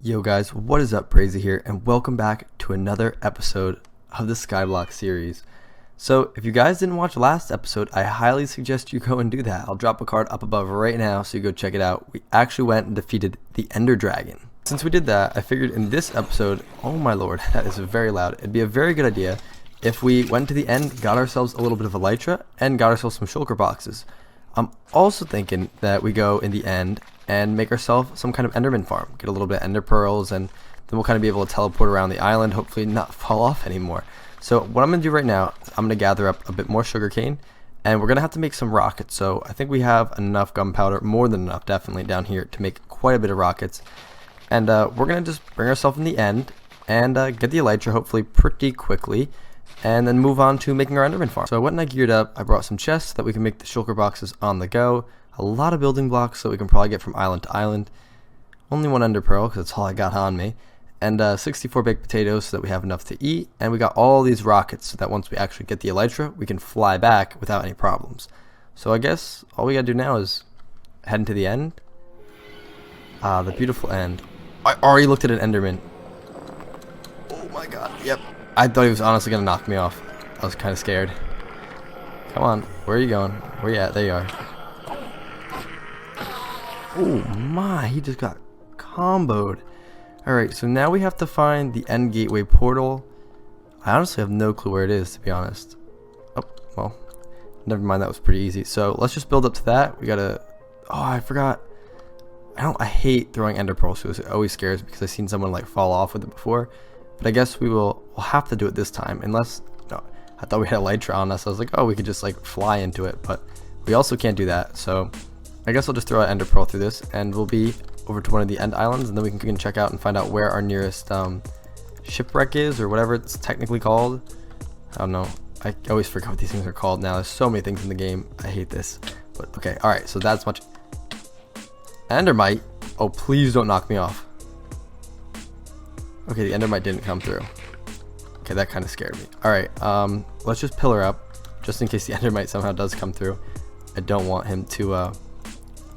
Yo guys, what is up? Brazyy here, and welcome back to another episode of the Skyblock series. So if you guys didn't watch last episode, I highly suggest you go and do that. I'll drop a card up above right now so you go check it out. We actually went and defeated the Ender Dragon. Since we did that, I figured in this episode, oh my lord, that is very loud. It'd be a very good idea if we went to the end, got ourselves a little bit of elytra, and got ourselves some shulker boxes. I'm also thinking that we go in the end and make ourselves some kind of enderman farm. Get a little bit of ender pearls, and then we'll kind of be able to teleport around the island, hopefully not fall off anymore. So what I'm going to do right now is I'm going to gather up a bit more sugarcane, and we're going to have to make some rockets. So I think we have enough gunpowder, more than enough definitely down here, to make quite a bit of rockets. And we're going to just bring ourselves in the end and get the elytra hopefully pretty quickly, and then move on to making our enderman farm. So I went and I geared up. I brought some chests so that we can make the shulker boxes on the go. A lot of building blocks so we can probably get from island to island. Only one ender pearl because that's all I got on me. And 64 baked potatoes so that we have enough to eat. And we got all these rockets so that once we actually get the elytra, we can fly back without any problems. So I guess all we gotta do now is head into the end. The beautiful end. I already looked at an enderman. Oh my god, yep. I thought he was honestly gonna knock me off. I was kind of scared. Come on, where are you going? Where you at? There you are. Oh my, he just got comboed. Alright, so now we have to find the end gateway portal. I honestly have no clue where it is, to be honest. Oh, well, never mind, that was pretty easy. So let's just build up to that. We gotta, oh, I forgot. I hate throwing ender pearls, so it always scares me because I've seen someone like fall off with it before. But I guess we'll have to do it this time, unless, no, I thought we had elytra on us. I was like, oh, we could just like fly into it, but we also can't do that. So I guess I'll just throw an ender pearl through this, and we'll be over to one of the end islands, and then we can check out and find out where our nearest shipwreck is, or whatever it's technically called. I don't know. I always forget what these things are called now. There's so many things in the game. I hate this. But okay, all right. So that's much. Endermite. Oh, please don't knock me off. Okay, the endermite didn't come through. Okay, that kind of scared me. All right, let's just pillar up, just in case the endermite somehow does come through. I don't want him to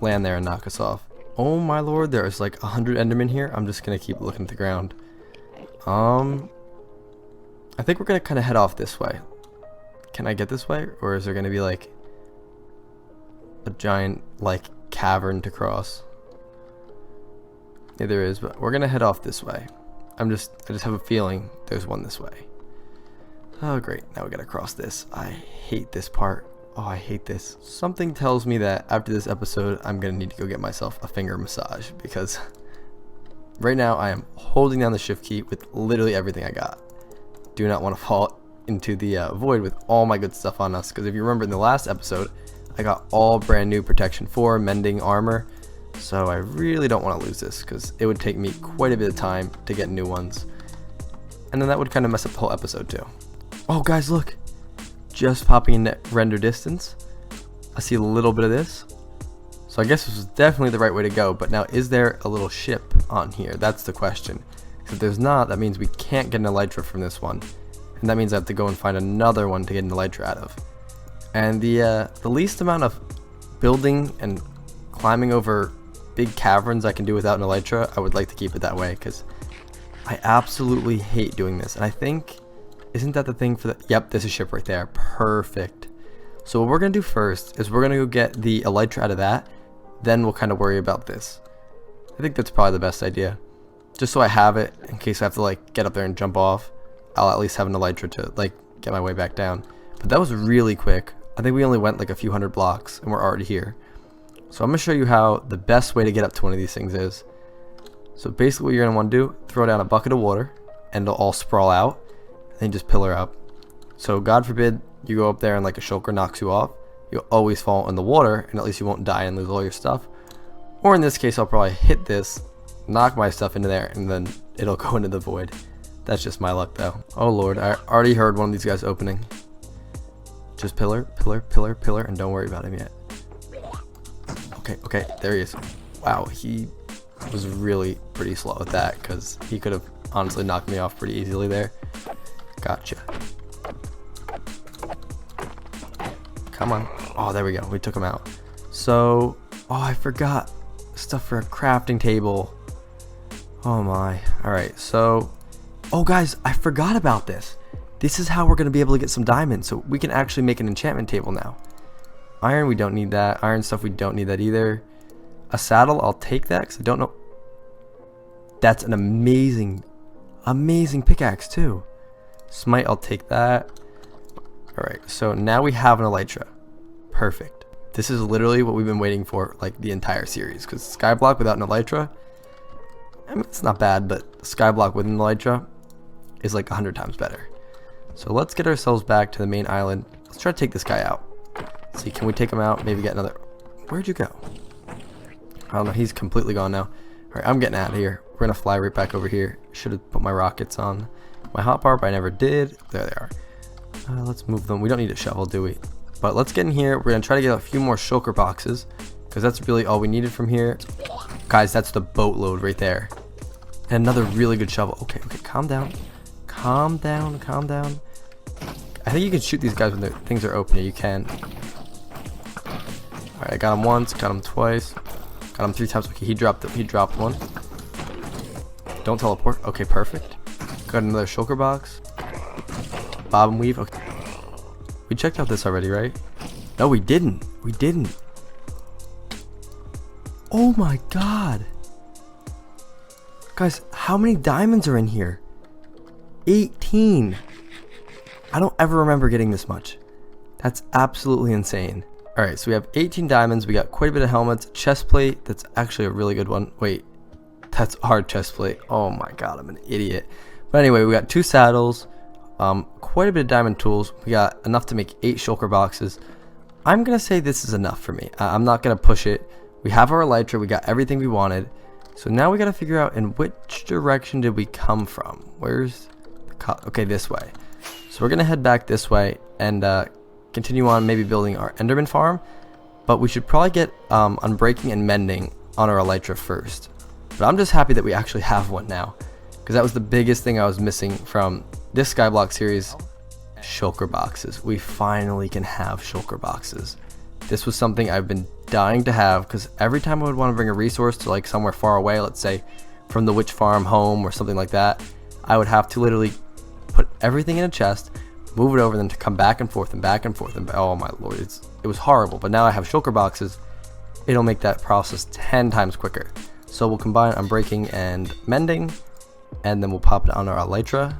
land there and knock us off. Oh my lord, there's like 100 endermen here. I'm just gonna keep looking at the ground. I think we're gonna kind of head off this way. Can I get this way, or is there gonna be like a giant like cavern to cross? Yeah, there is, but we're gonna head off this way. I just have a feeling there's one this way. Oh great, now we gotta cross this. I hate this part. Oh, I hate this. Something tells me that after this episode, I'm gonna need to go get myself a finger massage, because right now I am holding down the shift key with literally everything I got. Do not want to fall into the void with all my good stuff on us, because if you remember in the last episode, I got all brand new protection 4 mending armor. So I really don't want to lose this, because it would take me quite a bit of time to get new ones. And then that would kind of mess up the whole episode too. Oh guys, look! Just popping in render distance. I see a little bit of this. So I guess this was definitely the right way to go, but now is there a little ship on here? That's the question. If there's not, that means we can't get an elytra from this one. And that means I have to go and find another one to get an elytra out of. And the least amount of building and climbing over big caverns I can do without an elytra, I would like to keep it that way, because I absolutely hate doing this. And I think, isn't that the thing for the, yep, there's a ship right there. Perfect. So what we're gonna do first is we're gonna go get the elytra out of that, then we'll kind of worry about this. I think that's probably the best idea, just so I have it in case I have to like get up there and jump off. I'll at least have an elytra to like get my way back down. But that was really quick. I think we only went like a few hundred blocks and we're already here. So I'm going to show you how the best way to get up to one of these things is. So basically what you're going to want to do, throw down a bucket of water and it'll all sprawl out, and then just pillar up. So God forbid you go up there and like a shulker knocks you off, you'll always fall in the water, and at least you won't die and lose all your stuff. Or in this case, I'll probably hit this, knock my stuff into there, and then it'll go into the void. That's just my luck though. Oh lord, I already heard one of these guys opening. Just pillar, pillar, pillar, pillar, and don't worry about him yet. Okay, there he is. Wow, he was really pretty slow at that, because he could have honestly knocked me off pretty easily there. Gotcha. Come on. Oh, there we go. We took him out. So, oh, I forgot stuff for a crafting table. Oh my. Alright, so... Oh guys, I forgot about this. This is how we're going to be able to get some diamonds. So we can actually make an enchantment table now. Iron, we don't need that. Iron stuff, we don't need that either. A saddle, I'll take that because I don't know. That's an amazing pickaxe too. Smite, I'll take that. Alright, so now we have an elytra. Perfect. This is literally what we've been waiting for like the entire series. Because Skyblock without an elytra, I mean, it's not bad, but Skyblock with an elytra is like 100 times better. So let's get ourselves back to the main island. Let's try to take this guy out. See, can we take him out? Maybe get another... Where'd you go? I don't know. He's completely gone now. Alright, I'm getting out of here. We're going to fly right back over here. Should have put my rockets on my hotbar, but I never did. There they are. Let's move them. We don't need a shovel, do we? But let's get in here. We're going to try to get a few more shulker boxes, because that's really all we needed from here. Guys, that's the boatload right there. And another really good shovel. Okay, calm down. Calm down. I think you can shoot these guys when things are open. Yeah, you can. Alright, I got him once, got him twice, got him 3 times. Okay, he dropped one. Don't teleport. Okay, perfect. Got another shulker box. Bob and weave. Okay. We checked out this already, right? No, we didn't. Oh my god. Guys, how many diamonds are in here? 18. I don't ever remember getting this much. That's absolutely insane. Alright, so we have 18 diamonds. We got quite a bit of helmets. Chest plate. That's actually a really good one. Wait, that's our chest plate. Oh my god, I'm an idiot. But anyway, we got 2 saddles. Quite a bit of diamond tools. We got enough to make 8 shulker boxes. I'm going to say this is enough for me. I'm not going to push it. We have our elytra. We got everything we wanted. So now we got to figure out in which direction did we come from. Where's the okay, this way. So we're going to head back this way and continue on maybe building our enderman farm. But we should probably get unbreaking and mending on our elytra first. But I'm just happy that we actually have one now, because that was the biggest thing I was missing from this Skyblock series. Shulker boxes. We finally can have shulker boxes. This was something I've been dying to have, because every time I would want to bring a resource to like somewhere far away, let's say from the witch farm home or something like that, I would have to literally put everything in a chest, move it over, then to come back and forth and oh my lord, it was horrible. But now I have shulker boxes, it'll make that process 10 times quicker. So we'll combine unbreaking and mending, and then we'll pop it on our elytra,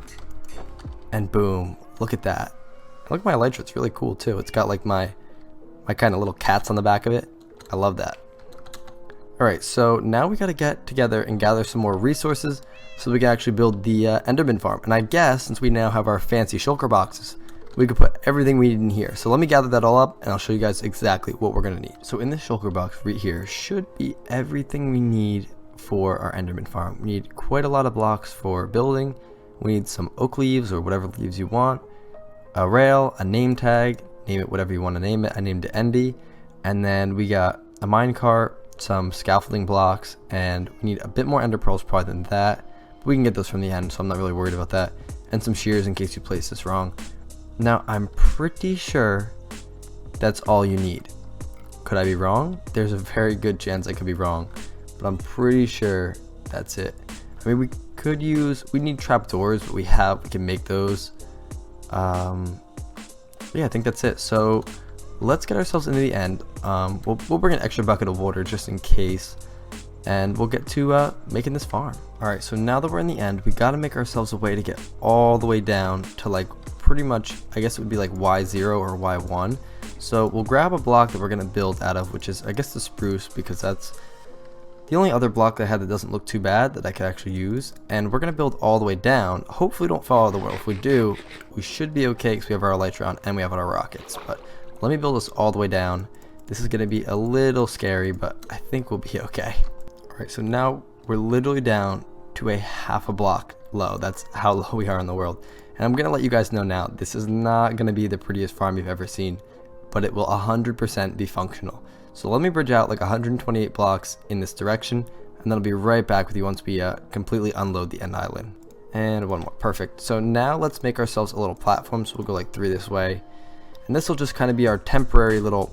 and boom, look at that. Look at my elytra, it's really cool too. It's got like my kind of little cats on the back of it. I love that. Alright, so now we gotta get together and gather some more resources so we can actually build the enderman farm. And I guess since we now have our fancy shulker boxes, we could put everything we need in here. So let me gather that all up and I'll show you guys exactly what we're gonna need. So in this shulker box right here should be everything we need for our enderman farm. We need quite a lot of blocks for building. We need some oak leaves or whatever leaves you want, a rail, a name tag, name it whatever you want to name it. I named it Endy. And then we got a minecart, some scaffolding blocks, and we need a bit more ender pearls probably than that. But we can get those from the end, so I'm not really worried about that. And some shears in case you place this wrong. Now, I'm pretty sure that's all you need. Could I be wrong? There's a very good chance I could be wrong, but I'm pretty sure that's it. I mean, we need trapdoors, but we can make those. Yeah, I think that's it. So let's get ourselves into the end. We'll bring an extra bucket of water just in case, and we'll get to making this farm. Alright, so now that we're in the end, we gotta make ourselves a way to get all the way down to like pretty much, I guess it would be like Y0 or Y1. So we'll grab a block that we're gonna build out of, which is I guess the spruce, because that's the only other block that I had that doesn't look too bad that I could actually use. And we're going to build all the way down. Hopefully don't fall out of the world. If we do, we should be okay because we have our elytra on and we have our rockets. But let me build this all the way down. This is going to be a little scary, but I think we'll be okay. Alright, so now we're literally down to a half a block low. That's how low we are in the world. And I'm going to let you guys know now, this is not going to be the prettiest farm you've ever seen, but it will 100% be functional. So let me bridge out like 128 blocks in this direction, and then I'll be right back with you once we completely unload the end island. And one more, perfect. So now let's make ourselves a little platform. So we'll go like 3 this way, and this will just kind of be our temporary little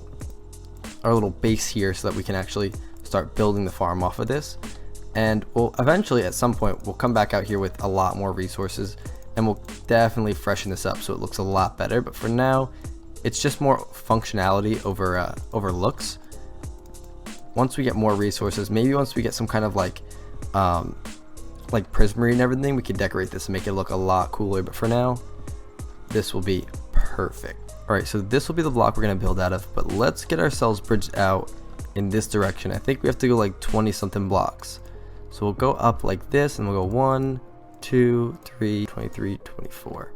base here, so that we can actually start building the farm off of this. And we'll eventually at some point we'll come back out here with a lot more resources, and we'll definitely freshen this up so it looks a lot better. But for now, it's just more functionality over looks. Once we get more resources, maybe once we get some kind of like prismarine and everything, we can decorate this and make it look a lot cooler. But for now, this will be perfect. All right, so this will be the block we're gonna build out of, but let's get ourselves bridged out in this direction. I think we have to go like 20 something blocks. So we'll go up like this, and we'll go 1, 2, 3, 23, 24.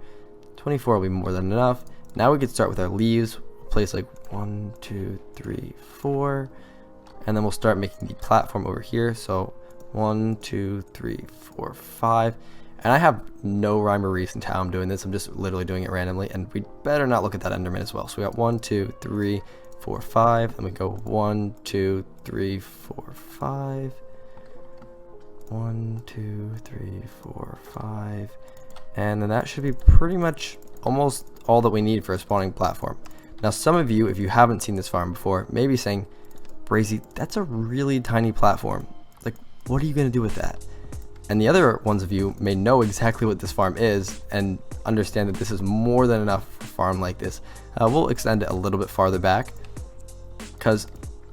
24 will be more than enough. Now we can start with our leaves. We'll place like 1, 2, 3, 4, and then we'll start making the platform over here. So 1, 2, 3, 4, 5. And I have no rhyme or reason to how I'm doing this. I'm just literally doing it randomly, and we better not look at that Enderman as well. So we got 1, 2, 3, 4, 5, and we go 1, 2, 3, 4, 5. 1, 2, 3, 4, 5, and then that should be pretty much almost all that we need for a spawning platform. Now, some of you, if you haven't seen this farm before, may be saying, Brazyy, that's a really tiny platform. Like, what are you going to do with that? And the other ones of you may know exactly what this farm is and understand that this is more than enough for a farm like this. We'll extend it a little bit farther back, because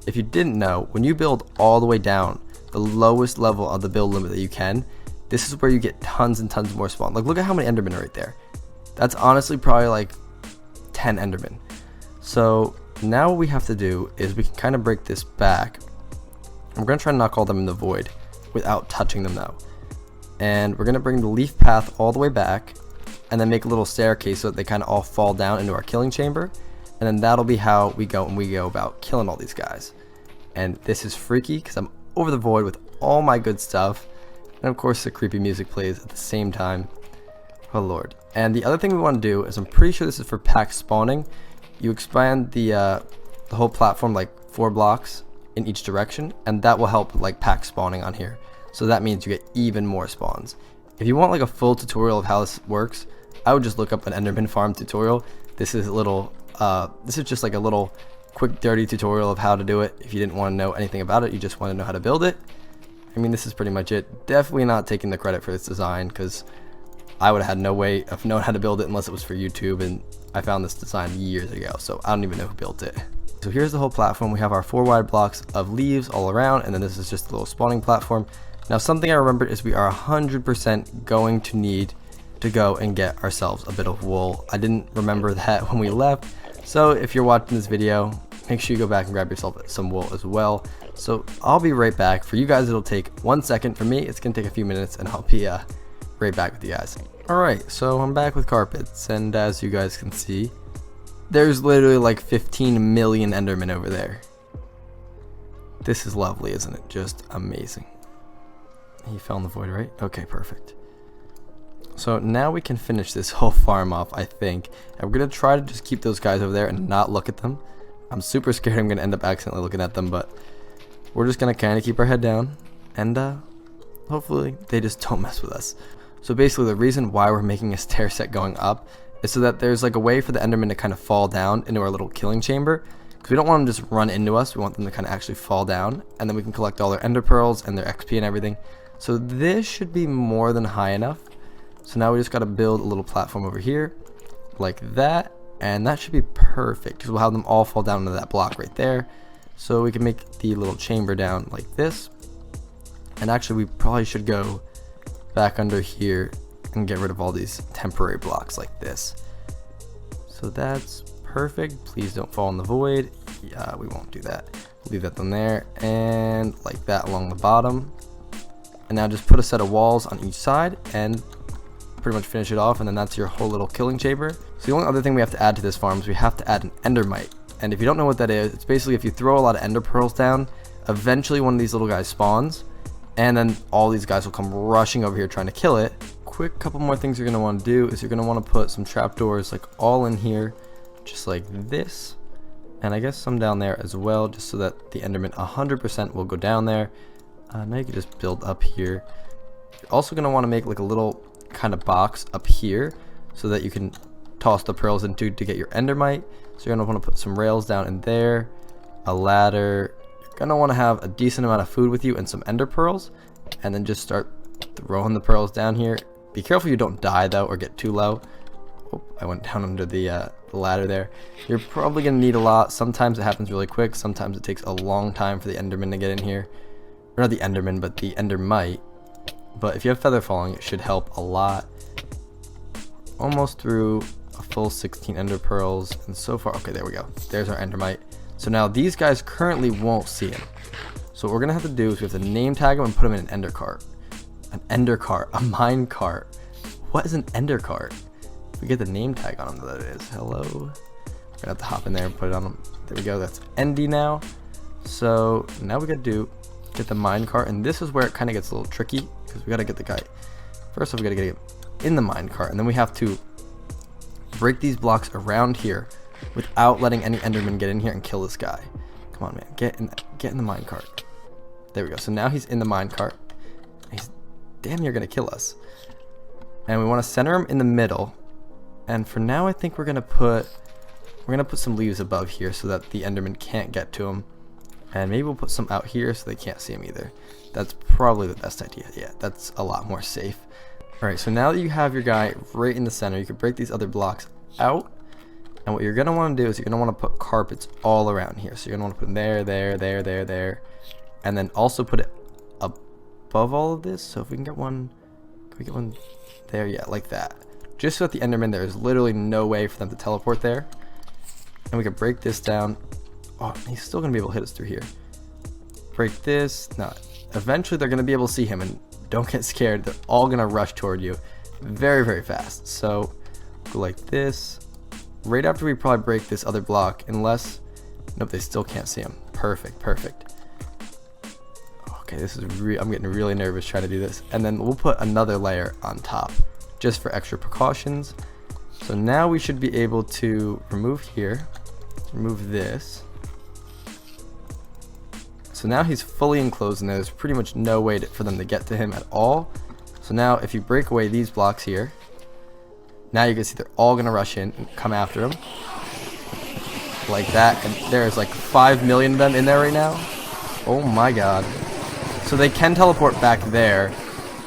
if you didn't know, when you build all the way down the lowest level of the build limit that you can, this is where you get tons and tons more spawn. Like, look at how many Endermen are right there. That's honestly probably like 10 Endermen. So now what we have to do is we can kind of break this back. We're going to try to knock all them in the void without touching them though. And we're going to bring the leaf path all the way back, and then make a little staircase so that they kind of all fall down into our killing chamber. And then that'll be how we go about killing all these guys. And this is freaky because I'm over the void with all my good stuff, and of course the creepy music plays at the same time. Oh lord. And the other thing we want to do is, I'm pretty sure this is for pack spawning. You expand the whole platform like 4 blocks in each direction, and that will help like pack spawning on here. So that means you get even more spawns. If you want like a full tutorial of how this works, I would just look up an Enderman farm tutorial. This is just like a little quick dirty tutorial of how to do it. If you didn't want to know anything about it, you just want to know how to build it, I mean, this is pretty much it. Definitely not taking the credit for this design, because I would have had no way of knowing how to build it unless it was for YouTube, and I found this design years ago, so I don't even know who built it. So here's the whole platform. We have our 4 wide blocks of leaves all around, and then this is just a little spawning platform. Now, something I remembered is we are 100% going to need to go and get ourselves a bit of wool. I didn't remember that when we left, so if you're watching this video, make sure you go back and grab yourself some wool as well. So I'll be right back. For you guys, it'll take 1 second. For me, it's gonna take a few minutes, and I'll be right back with you guys. Alright, so I'm back with carpets, and as you guys can see, there's literally like 15 million Endermen over there. This is lovely, isn't it? Just amazing. He fell in the void, right? Okay, perfect. So now we can finish this whole farm off, I think. And we're going to try to just keep those guys over there and not look at them. I'm super scared I'm going to end up accidentally looking at them, but we're just going to kind of keep our head down. And hopefully they just don't mess with us. So basically the reason why we're making a stair set going up is so that there's like a way for the Enderman to kind of fall down into our little killing chamber. Because we don't want them to just run into us. We want them to kind of actually fall down. And then we can collect all their ender pearls and their XP and everything. So this should be more than high enough. So now we just got to build a little platform over here like that, and that should be perfect because we'll have them all fall down into that block right there. So we can make the little chamber down like this, and actually we probably should go back under here and get rid of all these temporary blocks like this. So that's perfect. Please don't fall in the void. Yeah, we won't do that. Leave that down there, and like that along the bottom. And now just put a set of walls on each side and pretty much finish it off, and then that's your whole little killing chamber. So the only other thing we have to add to this farm is we have to add an endermite. And if you don't know what that is, it's basically if you throw a lot of ender pearls down, eventually one of these little guys spawns, and then all these guys will come rushing over here trying to kill it. Quick couple more things you're going to want to do is you're going to want to put some trapdoors like all in here, just like this, and I guess some down there as well, just so that the enderman 100% will go down there. Now you can just build up here. You're also going to want to make like a little kind of box up here so that you can toss the pearls into to get your endermite. So you're going to want to put some rails down in there, a ladder. You're going to want to have a decent amount of food with you and some ender pearls. and then just start throwing the pearls down here. Be careful you don't die though or get too low. Oh, I went down under the ladder there. You're probably gonna need a lot. Sometimes it happens really quick, sometimes it takes a long time for the Enderman to get in here. Or not the Enderman, but the Endermite. But if you have feather falling, it should help a lot. Almost through a full 16 ender pearls, and so far, okay, there we go. There's our Endermite. So now these guys currently won't see him. So what we're gonna have to do is we have to name tag him and put him in an ender cart. An ender cart, a mine cart. What is an ender cart? We get the name tag on him, that is. Hello. We're gonna have to hop in there and put it on him. There we go. That's Endy now. So now we gotta get the mine cart, and this is where it kind of gets a little tricky because we gotta get the guy. First off, we gotta get him in the mine cart, and then we have to break these blocks around here without letting any Enderman get in here and kill this guy. Come on, man. Get in the mine cart. There we go. So now he's in the mine cart. He's damn near gonna kill us. And we want to center him in the middle. And for now, I think we're gonna put some leaves above here so that the Enderman can't get to him. And maybe we'll put some out here so they can't see him either. That's probably the best idea. Yeah, that's a lot more safe. Alright, so now that you have your guy right in the center, you can break these other blocks out. And what you're going to want to do is you're going to want to put carpets all around here. So you're going to want to put them there. And then also put it above all of this. So if we can get one there? Yeah, like that. Just so at the Enderman, there is literally no way for them to teleport there. And we can break this down. Oh, he's still going to be able to hit us through here. Break this. No, eventually they're going to be able to see him, and don't get scared. They're all going to rush toward you very, very fast. So go like this. Right after we probably break this other block, unless, nope, they still can't see him. Perfect. Okay, this is I'm getting really nervous trying to do this. And then we'll put another layer on top just for extra precautions. So now we should be able to remove here, remove this. So now he's fully enclosed and there's pretty much no way for them to get to him at all. So now if you break away these blocks here, now you can see they're all going to rush in and come after him. Like that. And there's like 5 million of them in there right now. Oh my god. So they can teleport back there,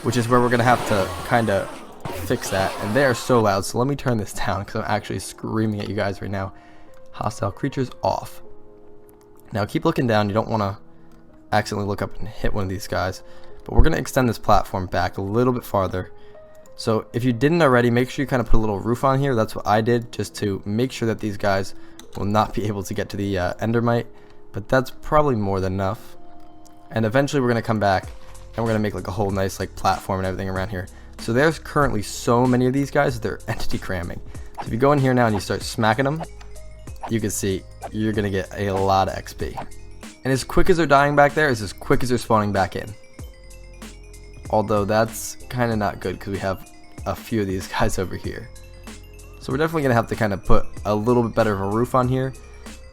which is where we're going to have to kind of fix that. And they are so loud. So let me turn this down because I'm actually screaming at you guys right now. Hostile creatures off. Now keep looking down. You don't want to accidentally look up and hit one of these guys. But we're going to extend this platform back a little bit farther. So if you didn't already, make sure you kind of put a little roof on here. That's what I did, just to make sure that these guys will not be able to get to the Endermite. But that's probably more than enough. And eventually we're going to come back and we're going to make like a whole nice like platform and everything around here. So there's currently so many of these guys that they're entity cramming. So if you go in here now and you start smacking them, you can see you're going to get a lot of XP. And as quick as they're dying back there is as quick as they're spawning back in. Although that's kind of not good because we have a few of these guys over here. So we're definitely going to have to kind of put a little bit better of a roof on here.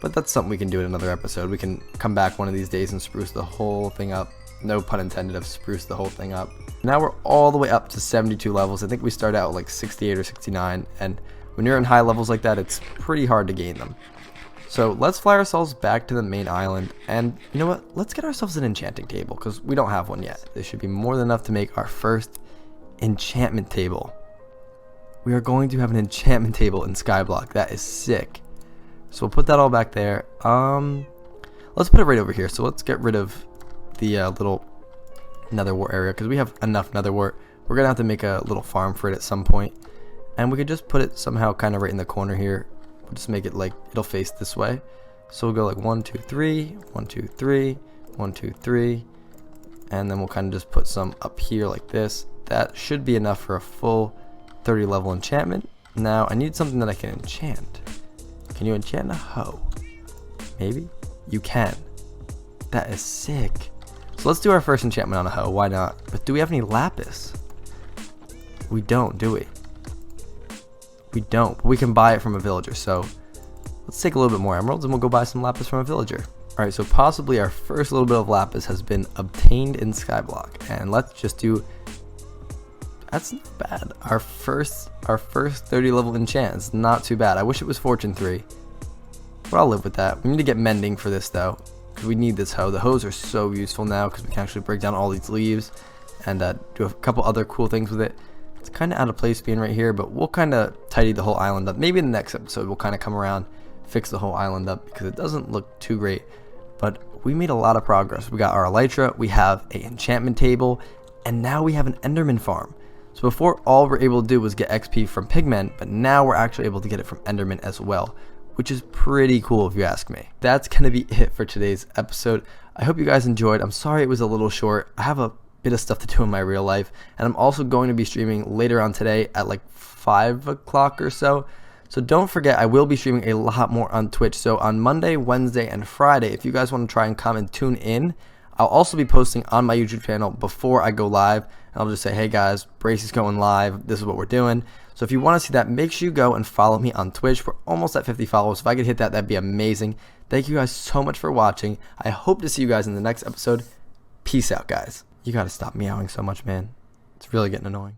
But that's something we can do in another episode. We can come back one of these days and spruce the whole thing up. No pun intended of spruce the whole thing up. Now we're all the way up to 72 levels. I think we started out like 68 or 69. And when you're in high levels like that, it's pretty hard to gain them. So let's fly ourselves back to the main island, and you know what, let's get ourselves an enchanting table because we don't have one yet. This should be more than enough to make our first enchantment table. We are going to have an enchantment table in Skyblock. That is sick. So we'll put that all back there. Let's put it right over here. So let's get rid of the little nether wart area because we have enough nether wart. We're gonna have to make a little farm for it at some point, and we could just put it somehow kind of right in the corner here. Just make it like it'll face this way. So we'll go like 1 2 3 1 2 3 1 2 3, and then we'll kind of just put some up here like this. That should be enough for a full 30 level enchantment. Now I need something that I can enchant. Can you enchant a hoe? Maybe you can. That is sick. So let's do our first enchantment on a hoe. Why not? But do we have any lapis? We don't, do we? We don't, but we can buy it from a villager. So let's take a little bit more emeralds and we'll go buy some lapis from a villager. Alright, so possibly our first little bit of lapis has been obtained in Skyblock. And let's just do, that's not bad. Our first 30 level enchant is not too bad. I wish it was fortune 3, but I'll live with that. We need to get mending for this though, because we need this hoe. The hoes are so useful now because we can actually break down all these leaves and do a couple other cool things with it. It's kind of out of place being right here, but we'll kind of tidy the whole island up. Maybe in the next episode we'll kind of come around, fix the whole island up, because it doesn't look too great. But we made a lot of progress. We got our elytra, we have a enchantment table, and now we have an enderman farm. So before, all we're able to do was get XP from pigmen, but now we're actually able to get it from endermen as well, which is pretty cool if you ask me. That's going to be it for today's episode. I hope you guys enjoyed. I'm sorry it was a little short. I have a bit of stuff to do in my real life, and I'm also going to be streaming later on today at like 5 o'clock or so. So don't forget, I will be streaming a lot more on Twitch. So on Monday, Wednesday, and Friday, if you guys want to try and come and tune in, I'll also be posting on my YouTube channel before I go live. And I'll just say, hey guys, Brazy's going live. This is what we're doing. So if you want to see that, make sure you go and follow me on Twitch. We're almost at 50 followers. If I could hit that, that'd be amazing. Thank you guys so much for watching. I hope to see you guys in the next episode. Peace out, guys. You got to stop meowing so much, man. It's really getting annoying.